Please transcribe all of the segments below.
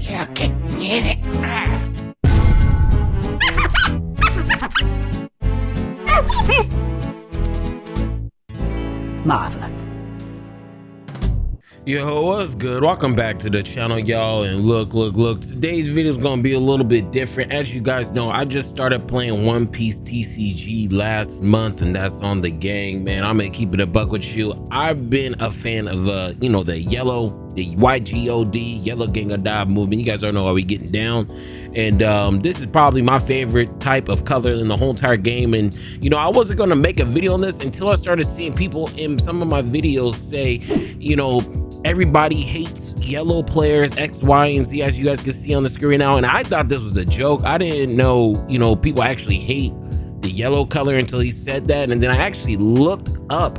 You can get it. Marvelous. Yo, what's good? Welcome back to the channel, y'all. And look, today's video is gonna be a little bit different. As you guys know, I just started playing One Piece TCG last month, and that's on the gang, man. I'm gonna keep it a buck with you. I've been a fan of the YGOD, Yellow Gang or Die movement. You guys don't know how we getting down. And this is probably my favorite type of color in the whole entire game. And you know, I wasn't gonna make a video on this until I started seeing people in some of my videos say, you know, everybody hates yellow players X, Y, and Z, as you guys can see on the screen now. And I thought this was a joke. I didn't know, you know, people actually hate the yellow color until he said that. And then I actually looked up,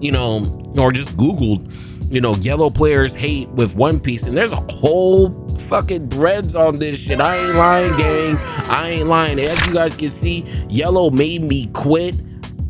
you know, or just Googled, you know, yellow players hate with One Piece, and there's a whole fucking threads on this shit. I ain't lying, gang. I ain't lying. As you guys can see, yellow made me quit.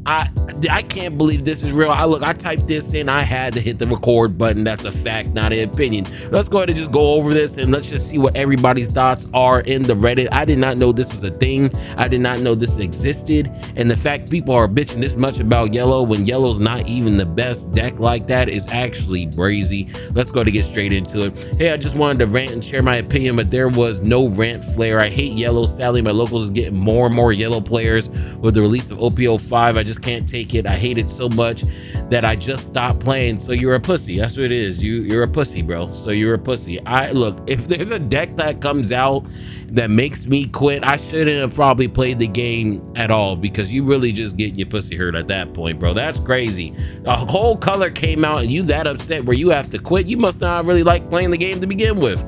I can't believe this is real. I typed this in. I had to hit the record button. That's a fact, not an opinion. Let's go ahead and just go over this and let's just see what everybody's thoughts are in the Reddit. I did not know this was a thing. I did not know this existed. And the fact people are bitching this much about yellow when yellow's not even the best deck like that is actually brazy. Let's go to get straight into it. Hey, I just wanted to rant and share my opinion, but there was no rant flair. I hate yellow. Sadly, my locals is getting more and more yellow players with the release of OP05. I just can't take it. I hate it so much that I just stopped playing. So you're a pussy. That's what it is. You're a pussy, bro. So you're a pussy. Look, if there's a deck that comes out that makes me quit, I shouldn't have probably played the game at all, because you really just getting your pussy hurt at that point, bro. That's crazy. A whole color came out and you that upset where you have to quit. You must not really like playing the game to begin with.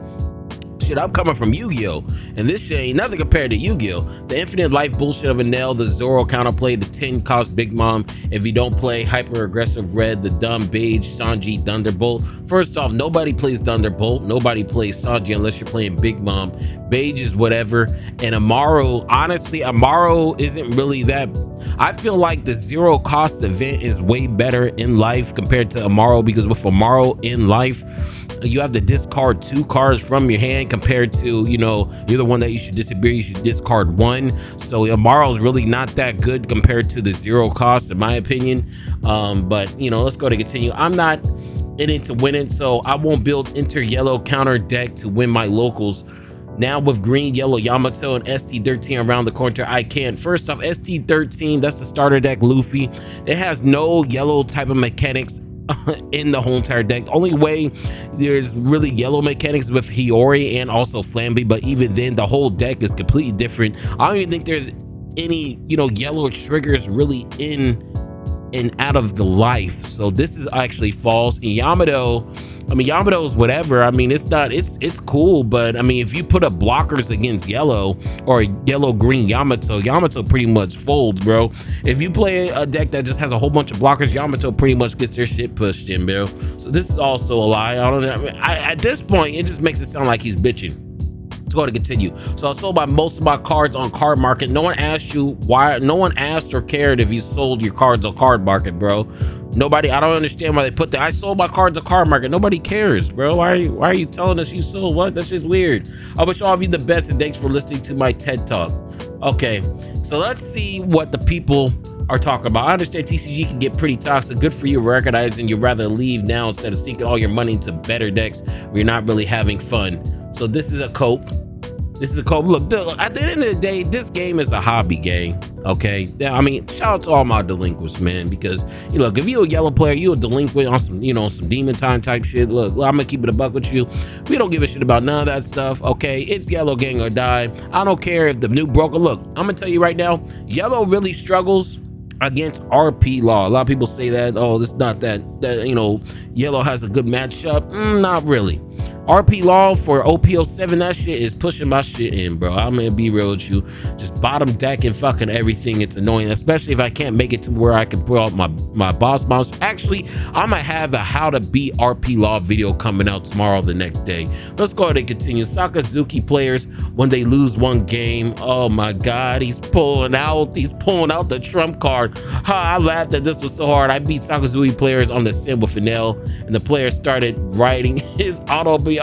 Shit, I'm coming from Yu-Gi-Oh! And this shit ain't nothing compared to Yu-Gi-Oh! The infinite life bullshit of a nail, the Zoro counterplay, the 10 cost Big Mom. If you don't play hyper aggressive red, the dumb beige, Sanji, Thunderbolt. First off, nobody plays Thunderbolt. Nobody plays Sanji unless you're playing Big Mom. Beige is whatever. And Amaro, honestly, Amaro isn't really that. I feel like the zero cost event is way better in life compared to Amaro, because with Amaro in life, you have to discard 2 cards from your hand compared to, you know, you're the one that you should disappear. You should discard 1. So Amaro is really not that good compared to the zero cost, in my opinion. But, you know, let's go to continue. I'm not in it to win it, so I won't build inter yellow counter deck to win my locals. Now with green, yellow, Yamato, and ST13 around the corner, I can. First off, ST13, that's the starter deck Luffy. It has no yellow type of mechanics in the whole entire deck. The only way there's really yellow mechanics with Hiyori and also Flamby, but even then the whole deck is completely different. I don't even think there's any, you know, yellow triggers really in and out of the life. So this is actually false. And Yamato, I mean, Yamato's whatever. I mean, it's cool, but I mean, if you put up blockers against yellow or yellow green Yamato pretty much folds, bro. If you play a deck that just has a whole bunch of blockers, Yamato pretty much gets their shit pushed in, bro. So this is also a lie. I don't know. I mean, at this point, it just makes it sound like he's bitching. Let's go to continue. So I sold most of my cards on card market. No one asked you why. No one asked or cared if you sold your cards on card market, bro. Nobody. I don't understand why they put that. I sold my cards on card market. Nobody cares, bro. Why are you telling us you sold? What? That's just weird. I wish all of you the best, and thanks for listening to my TED Talk. Okay, so let's see what the people are talking about. I understand TCG can get pretty toxic. Good for you recognizing you'd rather leave now instead of sinking all your money into better decks where you're not really having fun. So this is a cope. This is a cope. Look, at the end of the day, this game is a hobby game. Okay, I mean, shout out to all my delinquents, man, because you know, if you're a yellow player, you a delinquent on some, you know, some demon time type shit. Look, I'm gonna keep it a buck with you. We don't give a shit about none of that stuff. Okay, it's yellow gang or die. I don't care if the new broker. Look, I'm gonna tell you right now, yellow really struggles against RP law. A lot of people say that, oh, it's not that you know, yellow has a good matchup. Not really. RP law for OP07, that shit is pushing my shit in, bro. I'm gonna be real with you. Just bottom deck and fucking everything. It's annoying, especially if I can't make it to where I can put out my boss monster. Actually, I'm gonna have a how to beat RP law video coming out tomorrow, the next day. Let's go ahead and continue. Sakazuki players, when they lose one game, oh my god, he's pulling out the trump card. I laughed that this was so hard. I beat Sakazuki players on the sim with an L, and the player started writing his autobiography.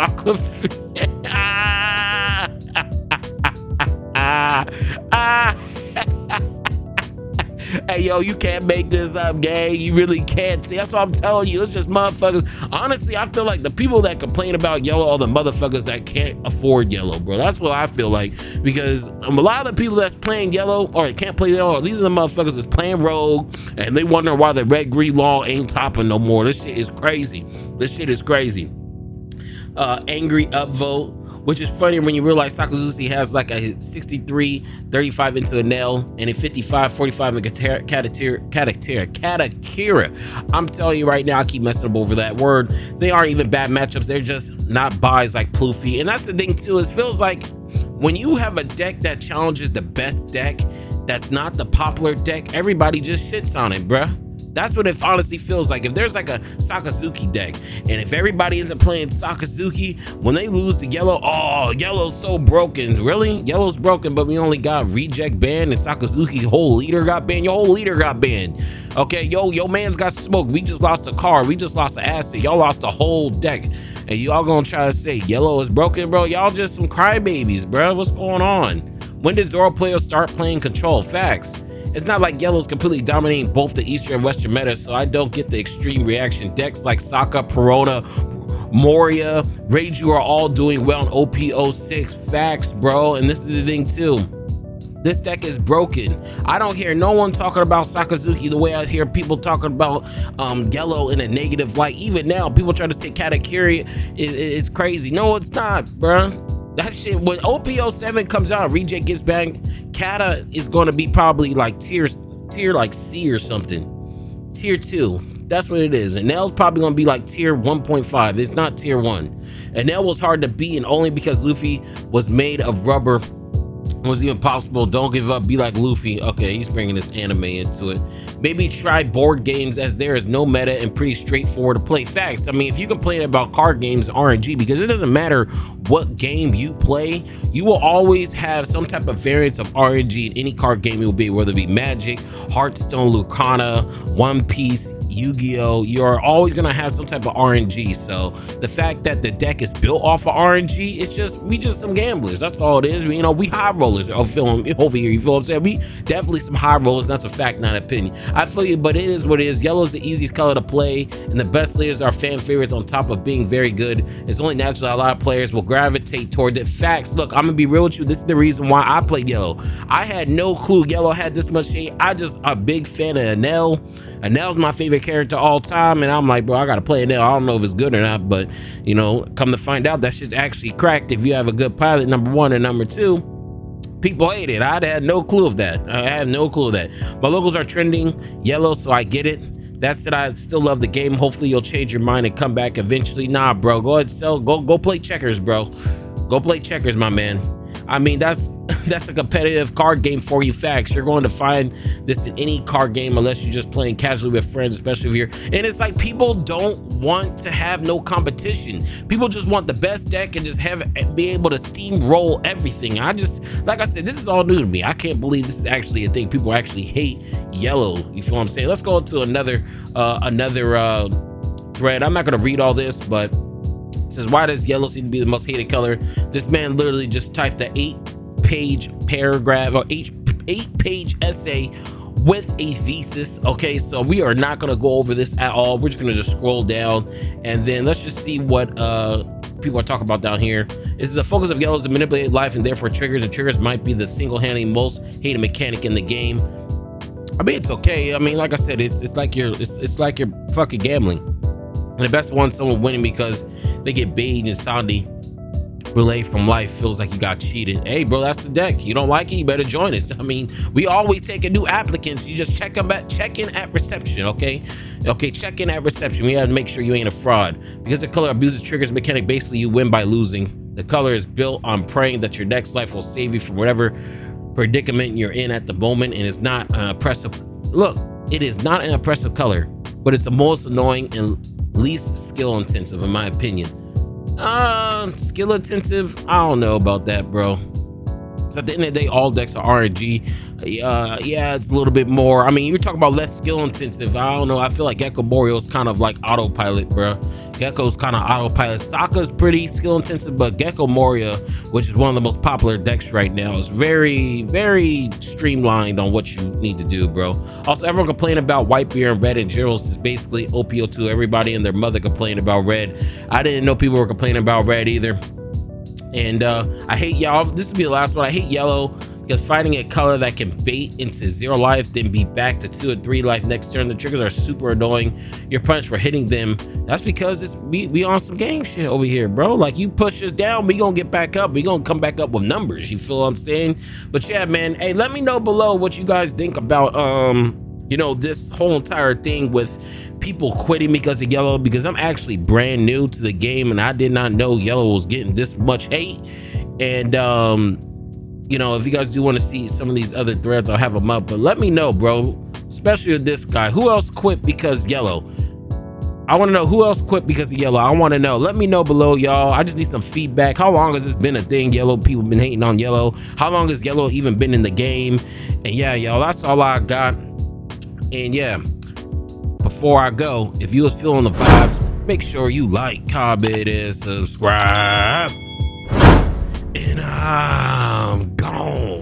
Hey, yo, you can't make this up, gang. You really can't. See, that's what I'm telling you. It's just motherfuckers. Honestly, I feel like the people that complain about yellow are the motherfuckers that can't afford yellow, bro. That's what I feel like. Because a lot of the people that's playing yellow or can't play yellow, these are the motherfuckers that's playing rogue, and they wonder why the red, green law ain't topping no more. This shit is crazy. This shit is crazy. Angry upvote, which is funny when you realize Sakazuki has like a 63, 35 into a nail, and a 55, 45 in Katakira. I'm telling you right now, I keep messing up over that word. They aren't even bad matchups. They're just not buys like Ploofy. And that's the thing too, it feels like when you have a deck that challenges the best deck, that's not the popular deck, everybody just shits on it, bruh. That's what it honestly feels like. If there's like a Sakazuki deck, and if everybody isn't playing Sakazuki, when they lose to yellow, oh, yellow's so broken. Really? Yellow's broken, but we only got reject banned, and Sakazuki's whole leader got banned. Your whole leader got banned. Okay, yo man's got smoked. We just lost a card. We just lost an asset. Y'all lost the whole deck. And y'all gonna try to say yellow is broken, bro? Y'all just some crybabies, bro. What's going on? When did Zoro players start playing control? Facts. It's not like yellow's completely dominating both the Eastern and Western meta, so I don't get the extreme reaction. Decks like Sokka, Perona, Moria, Reiju are all doing well in OP06. Facts, bro. And this is the thing too. This deck is broken. I don't hear no one talking about Sakazuki the way I hear people talking about yellow in a negative light. Even now, people try to say Katakiri is crazy. No, it's not, bro. That shit, when OP07 comes out, Reject gets banged, Kata is going to be probably like tier like C or something. Tier 2. That's what it is. And Nell's probably going to be like tier 1.5. It's not tier 1. And Nell was hard to beat, and only because Luffy was made of rubber was even possible. Don't give up, be like Luffy. Okay, he's bringing this anime into it. Maybe try board games, as there is no meta and pretty straightforward to play. Facts. I mean, if you complain about card games, RNG, because it doesn't matter what game you play, you will always have some type of variance of RNG in any card game you will be, whether it be Magic, Hearthstone, Lucana, One Piece, Yu-Gi-Oh! You're always gonna have some type of RNG. So the fact that the deck is built off of RNG, it's just, we just some gamblers. That's all it is. You know, we high rollers over here. You feel what I'm saying? We definitely some high rollers. That's a fact, not an opinion. I feel you, but it is what it is. Yellow is the easiest color to play, and the best layers are fan favorites on top of being very good. It's only natural that a lot of players will gravitate toward it. Facts. Look, I'm gonna be real with you. This is the reason why I play yellow. I had no clue yellow had this much hate. I just a big fan of Enel. Enel's my favorite character all time, and I'm like, bro, I gotta play Enel. I don't know if it's good or not, but you know, come to find out, that shit's actually cracked if you have a good pilot, number one, and number two, people hate it. I had no clue of that. I have no clue of that. My logos are trending yellow, so I get it. That said, I still love the game. Hopefully you'll change your mind and come back eventually. Nah, bro, go ahead, go play checkers, bro. Go play checkers, my man. I mean, that's a competitive card game for you. Facts. You're going to find this in any card game unless you're just playing casually with friends, especially if you're, and it's like people don't want to have no competition. People just want the best deck and just be able to steamroll everything. I just, like I said, this is all new to me. I can't believe this is actually a thing. People actually hate yellow. You feel what I'm saying? Let's go to another thread. I'm not going to read all this, but says, why does yellow seem to be the most hated color? This man literally just typed the 8-page paragraph or 8-page essay with a thesis. Okay, so we are not going to go over this at all. We're just going to just scroll down, and then let's just see what people are talking about down here. Is the focus of yellow is to manipulate life, and therefore triggers, and triggers might be the single-handedly most hated mechanic in the game. I mean, it's okay. I mean, like I said, it's like you're fucking gambling. And the best one, someone winning because they get baited and Sandy relay from life feels like you got cheated. Hey, bro, that's the deck. You don't like it, you better join us. I mean, we always take a new applicants. You just check in at reception, okay? Okay, check in at reception. We have to make sure you ain't a fraud. Because the color abuses triggers mechanic, basically you win by losing. The color is built on praying that your next life will save you from whatever predicament you're in at the moment, and it's not an oppressive. Look, it is not an oppressive color, but it's the most annoying and least skill intensive, in my opinion. Skill intensive, I don't know about that, bro. So at the end of the day, all decks are RNG. Yeah, it's a little bit more. I mean, you're talking about less skill intensive. I don't know. I feel like Gecko Boreal is kind of like autopilot, bro. Gecko's kind of autopilot. Sokka's pretty skill intensive, but Gecko Moria, which is one of the most popular decks right now, is very streamlined on what you need to do, bro. Also, everyone complaining about Whitebeard and Red and Gyros is basically OPO2. Everybody and their mother complaining about Red. I didn't know people were complaining about Red either. And I hate y'all. This will be the last one. I hate yellow because finding a color that can bait into 0 life, then be back to 2 or 3 life next turn. The triggers are super annoying. You're punished for hitting them. That's because we on some gang shit over here, bro. Like, you push us down, we gonna get back up. We gonna come back up with numbers. You feel what I'm saying? But yeah, man. Hey, let me know below what you guys think about you know, this whole entire thing with people quitting because of yellow, because I'm actually brand new to the game and I did not know yellow was getting this much hate. And you know, if you guys do want to see some of these other threads, I'll have them up, but let me know, bro, especially with this guy. Who else quit because yellow? I want to know who else quit because of yellow. I want to know. Let me know below, y'all. I just need some feedback. How long has this been a thing? Yellow people been hating on yellow. How long has yellow even been in the game? And yeah, y'all, that's all I got. And yeah, before I go, if you was feeling the vibes, make sure you like, comment, and subscribe. And I'm gone.